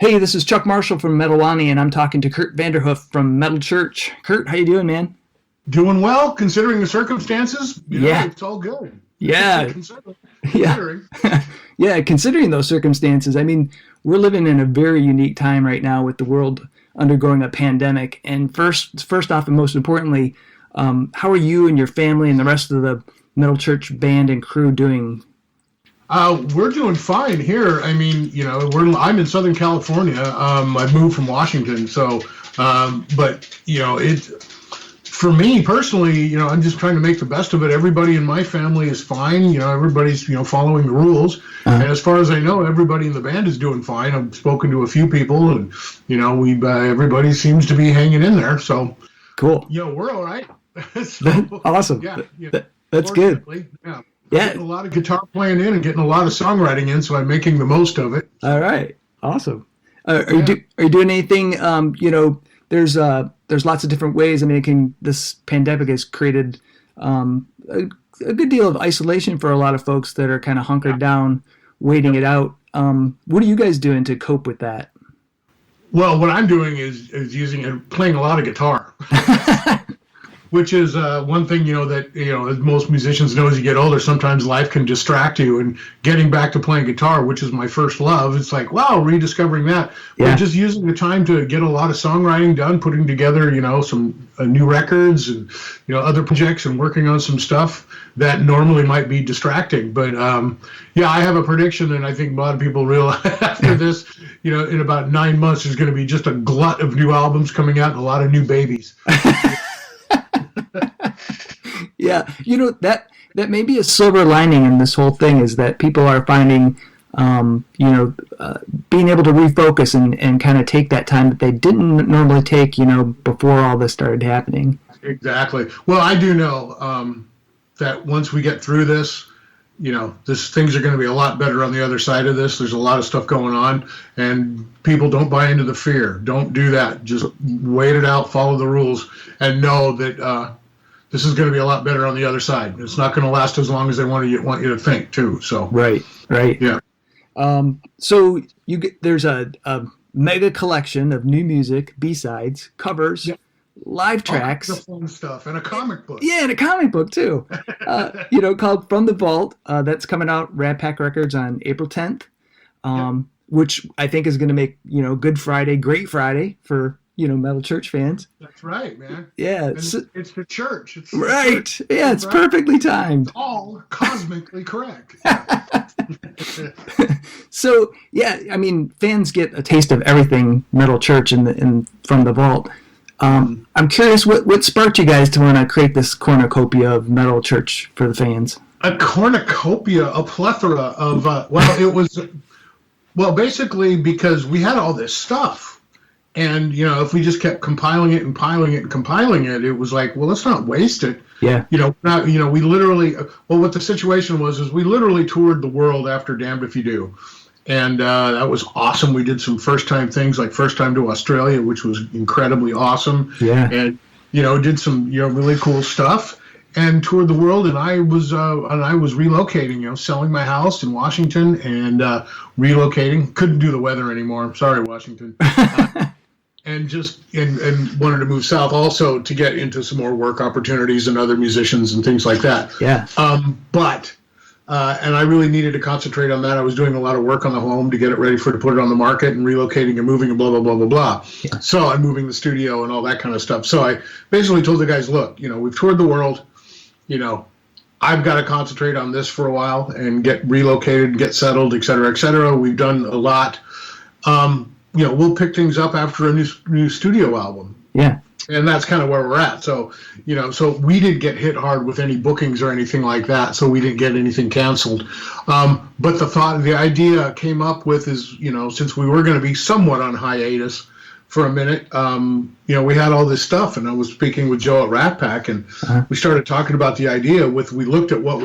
Hey, this is Chuck Marshall from Metalwani, and I'm talking to Kurdt Vanderhoof from Metal Church. Kurt, how you doing, man? Doing well, considering the circumstances. Yeah. It's all good. Yeah. Considering. Yeah, considering those circumstances. I mean, we're living in a very unique time right now with the world undergoing a pandemic. And first off, and most importantly, how are you and your family and the rest of the Metal Church band and crew doing? We're doing fine here. I mean, I'm in Southern California. I moved from Washington, but for me personally, I'm just trying to make the best of it. Everybody in my family is fine. Everybody's following the rules. And as far as I know, everybody in the band is doing fine. I've spoken to a few people, and everybody seems to be hanging in there. So cool. We're all right. Awesome. Yeah. That's good. Yeah. Yeah. Getting a lot of guitar playing in and getting a lot of songwriting in, so I'm making the most of it. All right. Awesome. Are you doing anything? There's lots of different ways. I mean, this pandemic has created a good deal of isolation for a lot of folks that are kind of hunkered down, waiting it out. What are you guys doing to cope with that? Well, what I'm doing is playing a lot of guitar. Which is one thing, as most musicians know, as you get older, sometimes life can distract you. And getting back to playing guitar, which is my first love, it's like, wow, rediscovering that. Yeah. We're just using the time to get a lot of songwriting done, putting together, some new records and, other projects, and working on some stuff that normally might be distracting. But, I have a prediction, and I think a lot of people realize after this, in about 9 months, there's going to be just a glut of new albums coming out and a lot of new babies. Yeah, that may be a silver lining in this whole thing, is that people are finding, being able to refocus and kind of take that time that they didn't normally take, before all this started happening. Exactly. Well, I do know that once we get through this, things are going to be a lot better on the other side of this. There's a lot of stuff going on, and people don't buy into the fear. Don't do that. Just wait it out, follow the rules, and know that this is going to be a lot better on the other side. It's not going to last as long as they want you to think, too. So right. Yeah. So there's a mega collection of new music, B-sides, covers, live tracks, all kinds of fun stuff, and a comic book. Yeah, and a comic book too. Called From the Vault. That's coming out Rat Pack Records on April 10th. Which I think is going to make Good Friday, Great Friday for Metal Church fans. That's right, man. Yeah, it's the church. It's right. Church. Yeah, it's right. Perfectly timed. It's all cosmically correct. So yeah, I mean, fans get a taste of everything Metal Church and From the Vault. I'm curious, what sparked you guys to want to create this cornucopia of Metal Church for the fans? A cornucopia, a plethora of it was basically because we had all this stuff. And, if we just kept compiling it and piling it and compiling it, it was like, well, let's not waste it. Yeah. We literally, what the situation was is we literally toured the world after Damned If You Do. And that was awesome. We did some first-time things, like first time to Australia, which was incredibly awesome. Yeah. And, did some, really cool stuff. And toured the world, and I was relocating, selling my house in Washington and relocating. Couldn't do the weather anymore. I'm sorry, Washington. And wanted to move south also to get into some more work opportunities and other musicians and things like that. Yeah. And I really needed to concentrate on that. I was doing a lot of work on the home to get it ready to put it on the market, and relocating and moving and blah, blah, blah, blah, blah. Yeah. So I'm moving the studio and all that kind of stuff. So I basically told the guys, look, we've toured the world. I've got to concentrate on this for a while and get relocated, get settled, et cetera, et cetera. We've done a lot. We'll pick things up after a new studio album. Yeah. And that's kind of where we're at. So, so we didn't get hit hard with any bookings or anything like that. So we didn't get anything canceled. But the idea came up with is, since we were going to be somewhat on hiatus for a minute, we had all this stuff, and I was speaking with Joe at Rat Pack, and we started talking about the idea we looked at what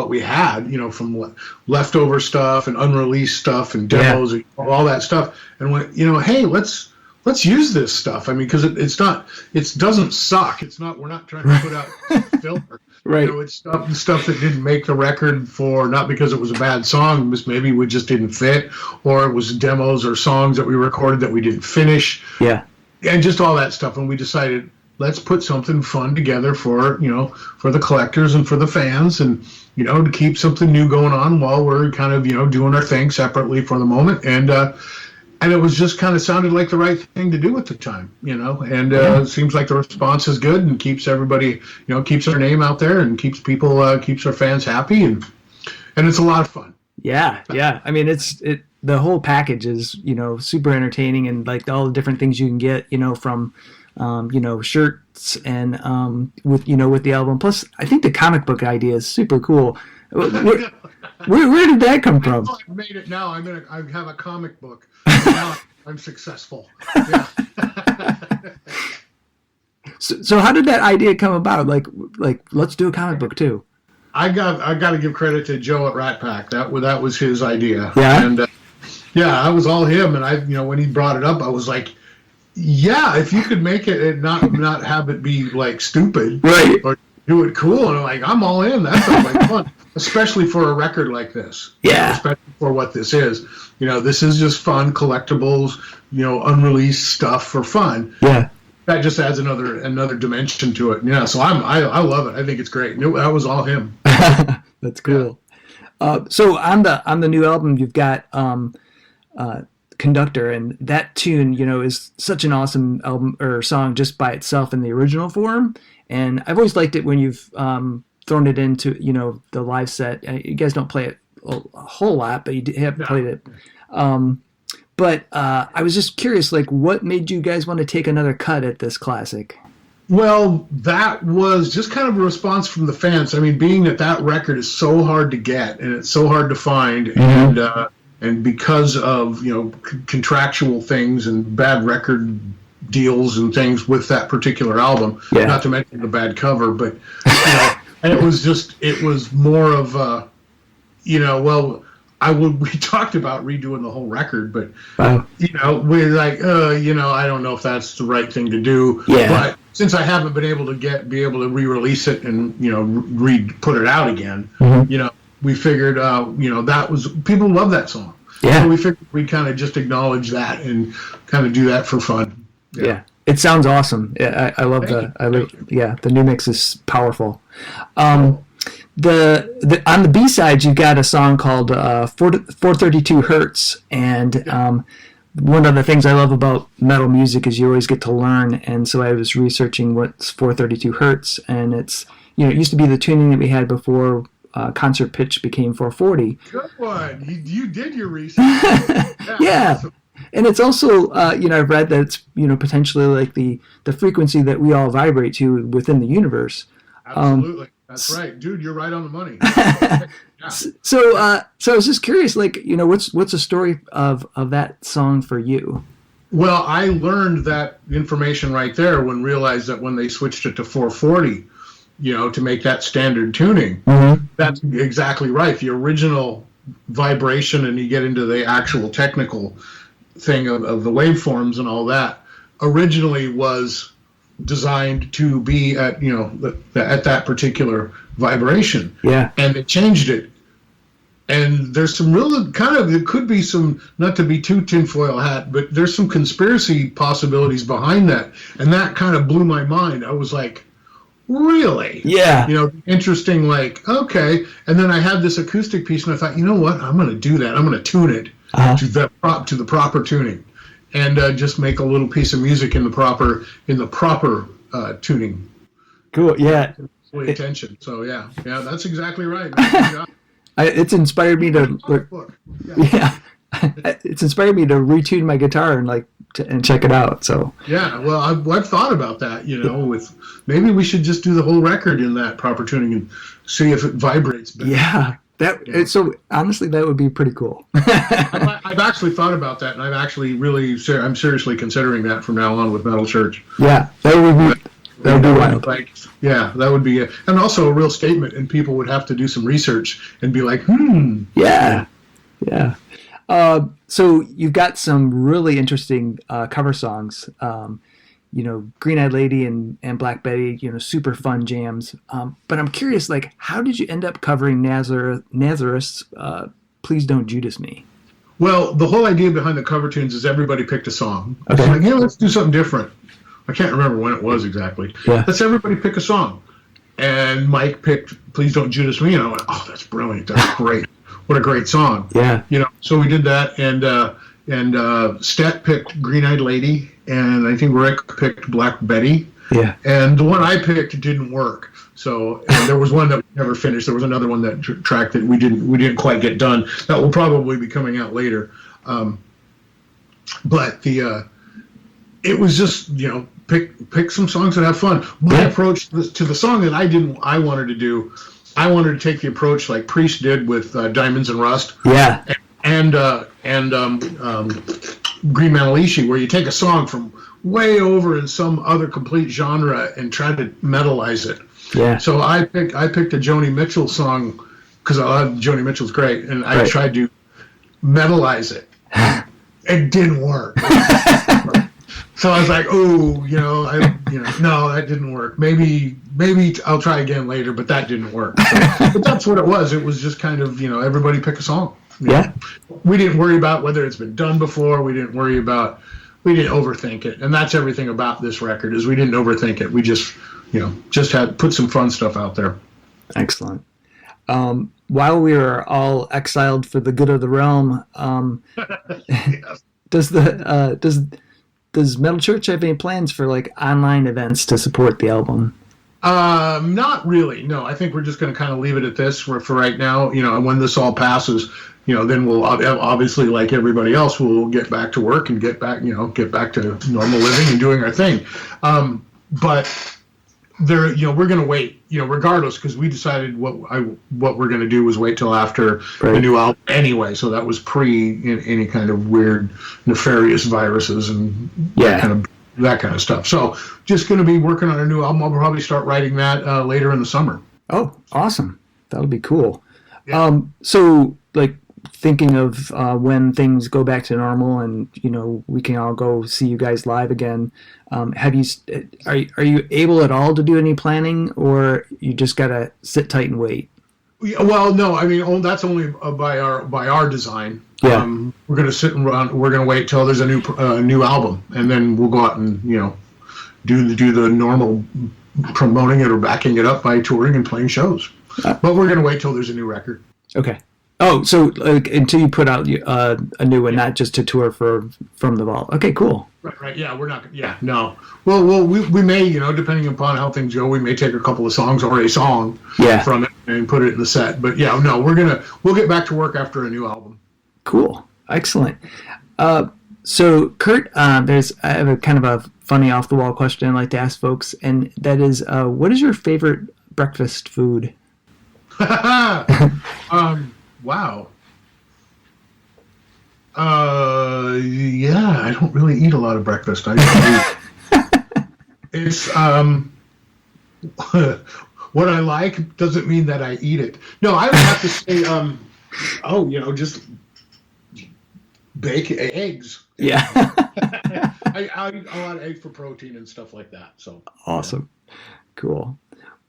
we had, from leftover stuff and unreleased stuff and demos and all that stuff, and went, hey, let's use this stuff. I mean, because it doesn't suck. We're not trying to put out filler. Right. It's stuff that didn't make the record for, not because it was a bad song, but maybe we just didn't fit, or it was demos or songs that we recorded that we didn't finish. Yeah. And just all that stuff. And we decided, let's put something fun together for the collectors and for the fans, and to keep something new going on while we're kind of doing our thing separately for the moment. And it was just kind of sounded like the right thing to do at the time, and it seems like the response is good and keeps everybody, keeps our name out there and keeps people, keeps our fans happy, and it's a lot of fun. Yeah. I mean, the whole package is, super entertaining, and like all the different things you can get, from, shirts and with the album. Plus, I think the comic book idea is super cool. Where did that come from? I've made it now. I have a comic book. Now I'm successful. Yeah. So how did that idea come about? Like let's do a comic book too. I got to give credit to Joe at Rat Pack. That was his idea. Yeah. And that was all him. And when he brought it up, I was like, yeah, if you could make it and not have it be like stupid, right, or do it cool, and I'm all in. That sounds like fun, especially for a record like this. Yeah. Especially for what this is. This is just fun collectibles, unreleased stuff for fun. Yeah. That just adds another dimension to it. Yeah. So I love it. I think it's great. That was all him. That's cool. Yeah. So on the new album, you've got Conductor, and that tune, is such an awesome album or song just by itself in the original form. And I've always liked it when you've thrown it into, the live set. You guys don't play it a whole lot, but you have played it. But I was just curious, like, what made you guys want to take another cut at this classic? Well, that was just kind of a response from the fans. I mean, being that record is so hard to get and it's so hard to find, and because of contractual things and bad record deals and things with that particular album, not to mention the bad cover, but and it was more of we talked about redoing the whole record, but we're like, I don't know if that's the right thing to do. Yeah. But since I haven't been able to re-release it and put it out again, we figured that was, people love that song. Yeah. So we figured we'd kind of just acknowledge that and kind of do that for fun. Yeah. It sounds awesome. I love the new mix is powerful. The on the B-side, you've got a song called 432 Hertz, and one of the things I love about metal music is you always get to learn, and so I was researching what's 432 Hertz, and it's, it used to be the tuning that we had before concert pitch became 440. Good one. You did your research. Yeah. Awesome. And it's also, I've read that it's, potentially like the frequency that we all vibrate to within the universe. Absolutely. That's right, dude. You're right on the money. Yeah. So I was just curious, like, what's the story of that song for you? Well, I learned that information right there realized that when they switched it to 440, to make that standard tuning, that's exactly right. The original vibration, and you get into the actual technical thing of the waveforms and all that, originally was designed to be at at that particular vibration. Yeah. And they changed it. And there's some real it could be some, not to be too tinfoil hat, but there's some conspiracy possibilities behind that. And that kind of blew my mind. I was like, really? Yeah. Interesting, like, okay. And then I had this acoustic piece and I thought, you know what? I'm going to do that. I'm going to tune it to the proper tuning. And just make a little piece of music in the proper tuning. Cool. Yeah. Attention. So yeah, that's exactly right. It's inspired me to. It's inspired me to retune my guitar and check it out. So yeah, well, I've thought about that. With maybe we should just do the whole record in that proper tuning and see if it vibrates better. Yeah. So honestly, that would be pretty cool. I've actually thought about that, and I've actually I'm seriously considering that from now on with Metal Church. Yeah, that would be wild. That would be and also a real statement, and people would have to do some research and be like, Yeah. So you've got some really interesting cover songs. Green Eyed Lady and Black Betty, super fun jams. But I'm curious, like, how did you end up covering Nazareth's Please Don't Judas Me? Well, the whole idea behind the cover tunes is everybody picked a song. Okay. It's like, yeah, let's do something different. I can't remember when it was exactly. Yeah. Let's everybody pick a song. And Mike picked Please Don't Judas Me, and I went, oh, that's brilliant. That's great. What a great song. Yeah. So we did that, and Stet picked Green Eyed Lady, and I think Rick picked Black Betty. Yeah. And the one I picked didn't work. So there was one that we never finished. There was another one that track that we didn't quite get done. That will probably be coming out later. But it was just pick some songs that have fun. My approach to the song that I wanted to do, I wanted to take the approach like Priest did with Diamonds and Rust. Yeah. And Green Manalishi, where you take a song from way over in some other complete genre and try to metalize it. Yeah. So I picked a Joni Mitchell song because I love Joni Mitchell's great, and I tried to metalize it. It didn't work. So I was like, oh, no, that didn't work. Maybe I'll try again later, but that didn't work. So, but that's what it was. It was just kind of, everybody pick a song. Yeah. We didn't worry about whether it's been done before. We didn't overthink it. And that's everything about this record is we didn't overthink it. We just had put some fun stuff out there. Excellent. While we were all exiled for the good of the realm, yes. Does Metal Church have any plans for like online events to support the album? Not really. No, I think we're just going to kind of leave it at this for right now. And when this all passes, then we'll obviously, like everybody else, we'll get back to work and get back to normal living and doing our thing. But there, we're going to wait, regardless, because we decided what we're going to do was wait till after the new album anyway. So that was pre any kind of weird, nefarious viruses and that kind of stuff. So just going to be working on a new album. I'll probably start writing that later in the summer. Oh, awesome. That'll be cool. Yeah. So like thinking of when things go back to normal and, we can all go see you guys live again. Are you able at all to do any planning, or you just got to sit tight and wait? Yeah, well, no, I mean, that's only by our design. Yeah. We're going to sit and run. We're going to wait till there's a new album, and then we'll go out and do the normal promoting it or backing it up by touring and playing shows. But we're going to wait till there's a new record. Okay. Oh, so until you put out a new one, not just to tour from the vault. Okay, cool. Right. Yeah, we're not. Yeah, no. Well, we may, depending upon how things go, we may take a couple of songs or a song from it and put it in the set. But yeah, no, we'll get back to work after a new album. Cool. Excellent. So Kurdt, I have a kind of a funny off the wall question I like to ask folks, and that is, what is your favorite breakfast food? Wow. Yeah, I don't really eat a lot of breakfast. It's what I like doesn't mean that I eat it. No, I would have to say, just bake eggs. Yeah. I eat a lot of eggs for protein and stuff like that. So awesome. Cool.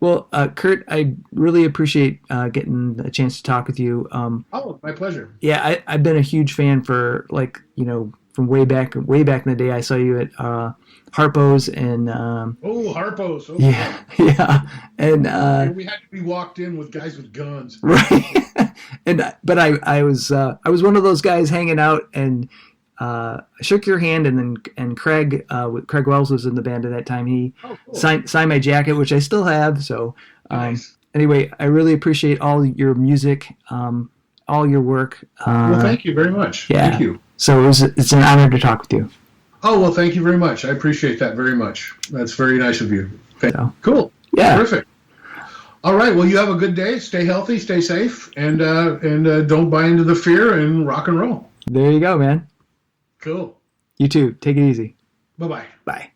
Well, Kurdt, I really appreciate getting a chance to talk with you. My pleasure. Yeah, I've been a huge fan for from way back in the day. I saw you at Harpo's and Harpo's. Okay. Yeah, and we had to be walked in with guys with guns. Right. But I was one of those guys hanging out and. I shook your hand, and Craig Wells was in the band at that time. He signed my jacket, which I still have. So nice. Anyway, I really appreciate all your music, all your work. Well, thank you very much. Yeah. Thank you. So it's an honor to talk with you. Oh, well, thank you very much. I appreciate that very much. That's very nice of you. Cool. Yeah. Terrific. All right. Well, you have a good day. Stay healthy. Stay safe, and don't buy into the fear, and rock and roll. There you go, man. Cool. You too. Take it easy. Bye-bye. Bye.